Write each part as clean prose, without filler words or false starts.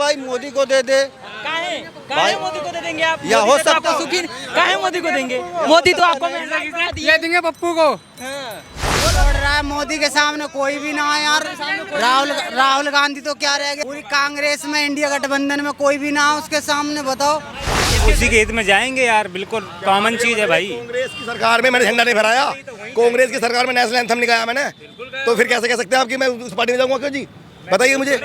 भाई मोदी को दे दे। काहे मोदी को दे देंगे आप? या हो सकता सुखी काहे मोदी को देंगे? मोदी तो आपको ले देंगे पप्पू को। लड़ रहा है मोदी के सामने कोई भी ना है यार। राहुल गांधी तो क्या रह गए, पूरी कांग्रेस में इंडिया गठबंधन में कोई भी ना हो उसके सामने, बताओ। उसी के हित में जाएंगे यार, बिल्कुल कॉमन चीज है भाई। कांग्रेस की सरकार में मैंने झंडा नहीं फहराया, कांग्रेस की सरकार में नेशनल एंथम नहीं गाया मैंने, तो फिर कैसे कह सकते हैं आप कि मैं उस पार्टी में जाऊंगा? क्यों जी, बताइए मुझे।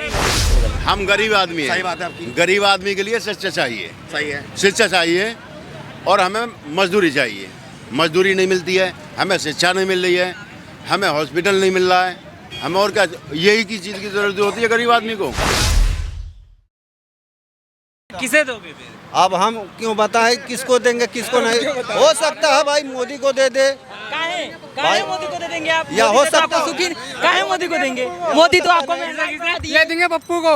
हम गरीब आदमी हैं। सही बात है आपकी। गरीब आदमी के लिए शिक्षा चाहिए। सही है। शिक्षा चाहिए और हमें मजदूरी चाहिए। मजदूरी नहीं मिलती है, हमें शिक्षा नहीं मिल रही है, हमें हॉस्पिटल नहीं मिल रहा है, हमें और क्या, यही की चीज़ की जरूरत होती है गरीब आदमी को। किसे दोगे? अब हम क्यों बताएं किसको देंगे किसको नहीं? हो सकता है भाई मोदी को दे दे। काहे मोदी को दे देंगे आप? या हो सकता है सुखी काहे मोदी को देंगे? मोदी तो आपको ले देंगे पप्पू को।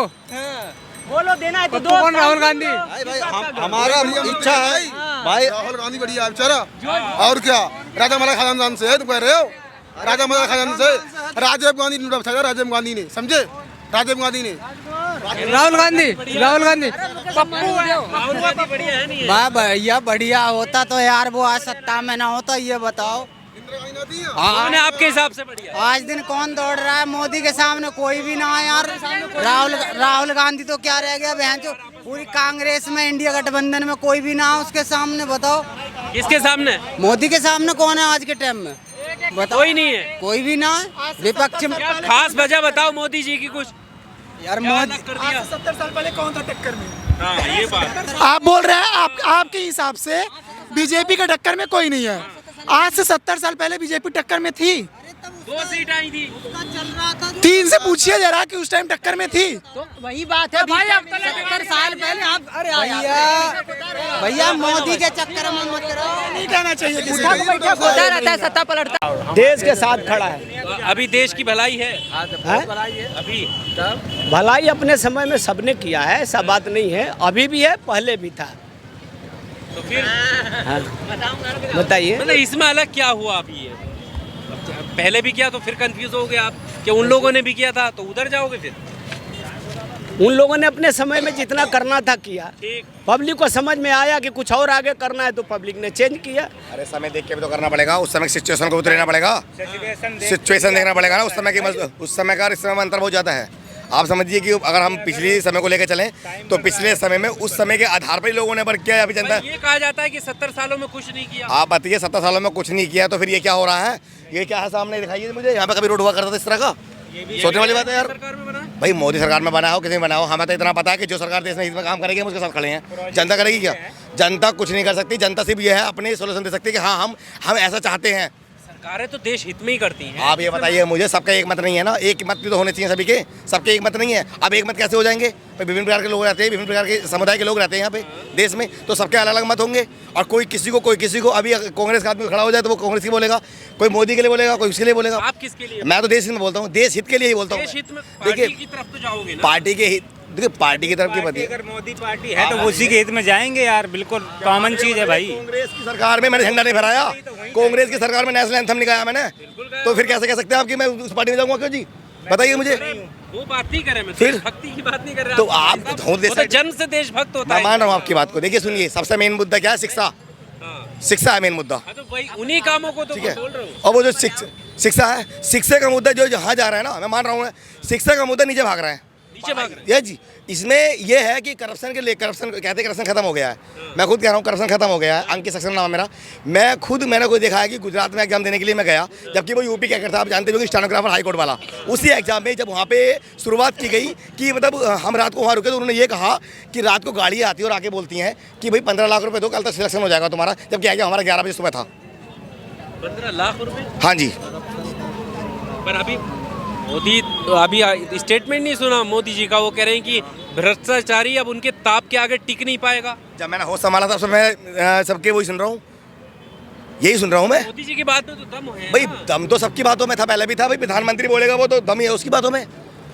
बोलो देना है तो दो। कौन? राहुल गांधी। भाई हमारा इच्छा है भाई। राहुल गांधी बढ़िया है बेचारा। और क्या, राजा मला खानदान से है, तुम कह रहे हो? राजा मला खानदान से राजीव गांधी ने बचाया, राजीव गांधी ने, समझे? राजीव गांधी ने। राहुल गांधी पप्पू राहुल गांधी बढ़िया है नहीं? वाह भैया, बढ़िया होता तो यार वो आज सत्ता में ना होता, ये बताओ। आपके हिसाब से बढ़िया? आज दिन कौन दौड़ रहा है मोदी के सामने? कोई भी ना है यार। राहुल गांधी तो क्या रह गया बहन चो, पूरी कांग्रेस में इंडिया गठबंधन में कोई भी ना हो उसके सामने, बताओ। किसके सामने? मोदी के सामने कौन है आज के टाइम में? बताओ। कोई नहीं है। कोई भी ना है विपक्ष में। खास वजह बताओ मोदी जी की कुछ। यार मोदी 70 साल पहले कौन था टक्कर में? हाँ, ये बात आप बोल रहे हैं आपके हिसाब से बीजेपी का टक्कर में कोई नहीं है। आज से 70 साल पहले बीजेपी टक्कर में थी। 2 सीट आई थी। 3 से पूछिए जरा कि उस टाइम टक्कर में थी। तो वही बात है भाई, 70 साल पहले आप भैया मोदी के चक्कर में मत रहो। नहीं कहना चाहिए किसी को। होता रहता है, सत्ता पलटता। देश के साथ खड़ा है। अभी देश की भलाई है। अभी भलाई अपने समय में सबने किया है, ऐसा बात नहीं है, अभी भी है, पहले भी था। तो फिर बताइए। मतलब इसमें अलग क्या हुआ अभी? ये पहले भी किया तो फिर कंफ्यूज हो गए आप कि उन लोगों ने भी किया था तो उधर जाओगे फिर? उन लोगों ने अपने समय में जितना करना था किया, ठीक। पब्लिक को समझ में आया कि कुछ और आगे करना है तो पब्लिक ने चेंज किया। अरे समय देख के भी तो करना पड़ेगा, उस समय सिचुएशन को उतरना पड़ेगा, सिचुएशन देखना पड़ेगा ना। उस समय का इस समय में अंतर बहुत ज़्यादा है। आप समझिए कि अगर हम पिछले समय को लेकर चलें तो पिछले समय में उस समय के आधार पर ही लोगों ने वर्क किया है। अभी जनता ये कहा जाता है कि 70 सालों में कुछ नहीं किया। आप बताइए, 70 सालों में कुछ नहीं किया तो फिर ये क्या हो रहा है? ये क्या है सामने दिखाइए मुझे। यहाँ पे कभी रोड हुआ करता था इस तरह का? सोचने वाली बात है यार। भाई मोदी सरकार में बना हो किसी में बना हो, हमें तो इतना पता है कि जो सरकार देश में हित में काम करेगी हम उसके साथ खड़े हैं। जनता करेगी क्या? जनता कुछ नहीं कर सकती। जनता सिर्फ ये है अपने सोल्यूशन दे सकती है कि हाँ हम ऐसा चाहते हैं। सरकारें तो देश हित में ही करती हैं। आप ये बताइए मुझे, सबका एक मत नहीं है ना, एक मत भी तो होने चाहिए सभी के, सबके एक मत नहीं है। अब एक मत कैसे हो जाएंगे? विभिन्न प्रकार के लोग रहते हैं, विभिन्न प्रकार के समुदाय के लोग रहते हैं यहाँ पे देश में, तो सबके अलग अलग मत होंगे और कोई किसी को अभी कांग्रेस का आदमी खड़ा हो जाए तो वो कांग्रेस की बोलेगा, कोई मोदी के लिए बोलेगा, कोई उसके लिए बोलेगा। आप किसके लिए? मैं तो देश हित में बोलता हूँ, देश हित के लिए ही बोलता हूँ। देखिए की तरफ तो जाओगे ना। पार्टी के हित, देखिए पार्टी की तरफ की बात है। अगर मोदी पार्टी है तो उसी के हित में जाएंगे यार, बिल्कुल कॉमन चीज है भाई। कांग्रेस की सरकार में मैंने झंडा नहीं फहराया, कांग्रेस की सरकार में नेशनल एंथम नहीं गाया मैंने, तो फिर कैसे कह सकते हैं आप कि मैं उस पार्टी में जाऊंगा? क्यों जी, बताइए मुझे। वो बात नहीं कर रहे, मैं फिर भक्ति की बात नहीं कर रहा। तो आप तो जन्म से देशभक्त होता है। मैं मान रहा हूँ आपकी बात को। देखिए सुनिए, सबसे मेन मुद्दा क्या है? शिक्षा। शिक्षा है मेन मुद्दा। तो भाई उन्हीं कामों को तो ठीक है। बोल रहा हूँ। और वो जो शिक्षा है, शिक्षा का मुद्दा जो जहाँ जा रहा है ना, मैं मान रहा हूँ शिक्षा का मुद्दा नीचे भाग रहा है। नीचे भाग रहे हैं। ये जी, इसमें ये है कि करप्शन के लिए, करप्शन कहते हैं करप्शन खत्म हो गया है। मैं खुद कह रहा हूँ करप्शन खत्म हो गया है। अंकित सक्सेना नाम है मेरा। मैंने कोई देखा है कि गुजरात में एग्जाम देने के लिए मैं गया, जबकि वो यूपी क्या करता, आप जानते हो कि स्टेनोग्राफर हाई कोर्ट वाला, उसी एग्जाम में जब वहाँ पे शुरुआत की गई कि मतलब हम रात को वहाँ रुके तो उन्होंने ये कहा कि रात को गाड़ी आती है और आके बोलती हैं कि भाई 15 लाख रुपये दो, कल तक सिलेक्शन हो जाएगा तुम्हारा, जबकि आगे हमारा 11 बजे सुबह था। 15 लाख रुपए? हाँ जी। पर अभी मोदी अभी स्टेटमेंट नहीं सुना मोदी जी का, वो कह रहे हैं कि भ्रष्टाचारी अब उनके ताप के आगे टिक नहीं पाएगा। जब मैंने होश संभाला था तब मैं सबके वही सुन रहा हूँ, यही सुन रहा हूँ मैं। मोदी जी की बात में तो दम है भाई, दम तो सबकी बातों में था, पहले भी था भाई। प्रधानमंत्री बोलेगा वो तो दम ही है उसकी बातों में।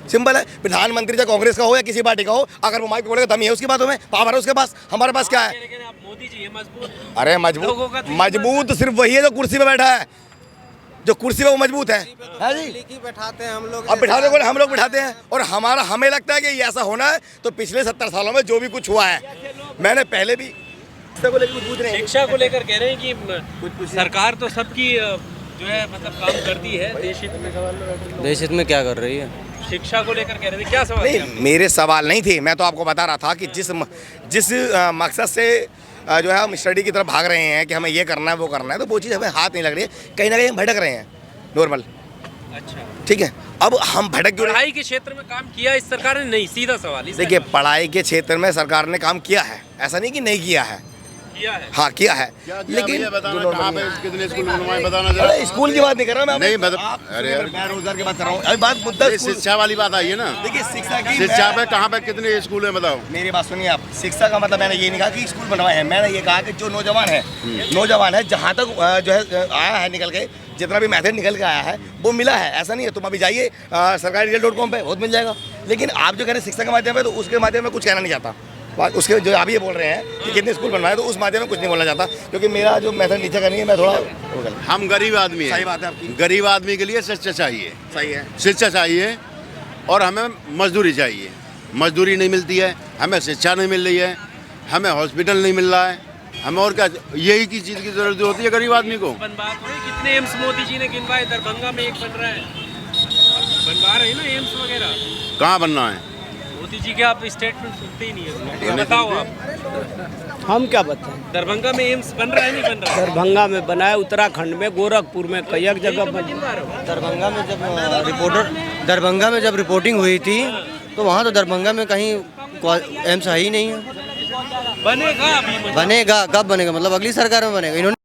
सिंपल है, प्रधानमंत्री चाहे कांग्रेस का हो या किसी पार्टी का हो, अगर वो माइक बोलेगा दम ही है उसकी बातों में, पावर है उसके पास। हमारे पास क्या है? लेकिन आप मोदी जी है मजबूत। अरे मजबूत सिर्फ वही है जो कुर्सी पे बैठा है। जो कुर्सी पे वो मजबूत है जी। बैठाते हैं हम लोग, अब बिठाते को हम लोग बिठाते हैं, और हमें लगता है कि ये ऐसा होना है। तो पिछले 70 सालों में जो भी कुछ हुआ है, मैंने पहले भी शिक्षा को लेकर कह रहे हैं कि सरकार तो सबकी जो है मतलब काम करती है देश हित में। देश हित में क्या कर रही है? शिक्षा को लेकर कह रहे थे, क्या सवाल नहीं, था? मेरे सवाल नहीं थे, मैं तो आपको बता रहा था कि जिस मकसद से जो है हम स्टडी की तरफ भाग रहे हैं कि हमें ये करना है वो करना है, तो वो चीज़ हमें हाथ नहीं लग रही है, कहीं ना कहीं हम भटक रहे हैं नॉर्मल। अच्छा, ठीक है, अब हम भटक क्यों? पढ़ाई के क्षेत्र में काम किया इस सरकार ने? नहीं, सीधा सवाल। देखिए, पढ़ाई के क्षेत्र में सरकार ने काम किया है, ऐसा नहीं कि नहीं किया है, किया है। हाँ किया है, लेकिन कितने स्कूल बनवाए बताना जरा। अरे स्कूल की बात नहीं कर रहा मैं, नहीं अरे मैं रोजगार की बात कर रहा हूँ। अभी बात मुद्दा शिक्षा वाली बात आई है ना। देखिए, शिक्षा की शिक्षा पे कहाँ पे कितने स्कूल है बताओ। मेरी बात सुनिए आप, शिक्षा का मतलब मैंने ये नहीं कहा कि स्कूल बनवाए हैं, मैंने ये कहा कि जो नौजवान है जहाँ तक जो है आया है निकल के, जितना भी मैथड निकल के आया है वो मिला है, ऐसा नहीं है। तुम अभी जाइए सरकारी रिजल्ट.com पे, बहुत मिल जाएगा। लेकिन आप जो कह रहे हैं शिक्षा के माध्यम में, तो उसके माध्यम में कुछ कहना नहीं चाहता। उसके जो आप ये बोल रहे हैं कि कितने स्कूल बनवाए, तो उस माध्यम में कुछ नहीं बोलना चाहता, क्योंकि मेरा जो मैथड नीचे करनी है, मैं थोड़ा हम गरीब आदमी हैं। सही बात है आपकी। गरीब आदमी के लिए शिक्षा चाहिए। सही है, शिक्षा चाहिए, और हमें मजदूरी चाहिए। मजदूरी नहीं मिलती है, हमें शिक्षा नहीं मिल रही है, हमें हॉस्पिटल नहीं मिल रहा है, हमें और क्या यही की चीज़ की जरूरत होती है गरीब आदमी को। कितने एम्स मोदी जी ने गिनवाए? दरभंगा में एक बन रहा है, बनवा रहे हैं ना एम्स वगैरह। कहाँ बनना है? मोदी जी के आप स्टेटमेंट सुनते ही नहीं है, बताओ आप। हम क्या बताएं? दरभंगा में एम्स बन रहा है, नहीं बन रहा है? दरभंगा में बना है, उत्तराखंड में, गोरखपुर में, कई एक जगह बन। दरभंगा में जब रिपोर्टिंग हुई थी, तो वहाँ तो दरभंगा में कहीं एम्स है ही नहीं है। बनेगा अभी, बनेगा, कब बनेगा? मतलब अगली सरकार में बनेगा। इन्होंने